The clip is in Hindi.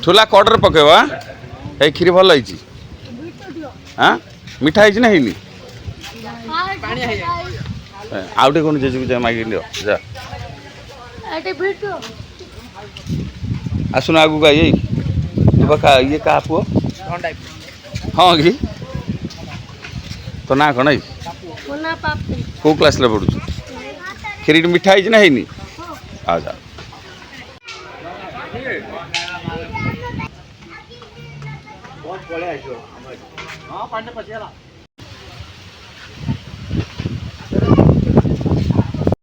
ठुला कड़े पकेवा ये खीरी भल है हाँ मिठा है ना ହେଇନି आउटे कौन जेजू जा मागिन दियो जा आसुन आगु का ये तू बका ये का पुओ हाँ कि तो ना कौन है कौ क्लास ले पढ़ु खीरी मिठा है ना ହେଇନି आ जा बहुत बड़े आइयो हाँ पांडे पछेला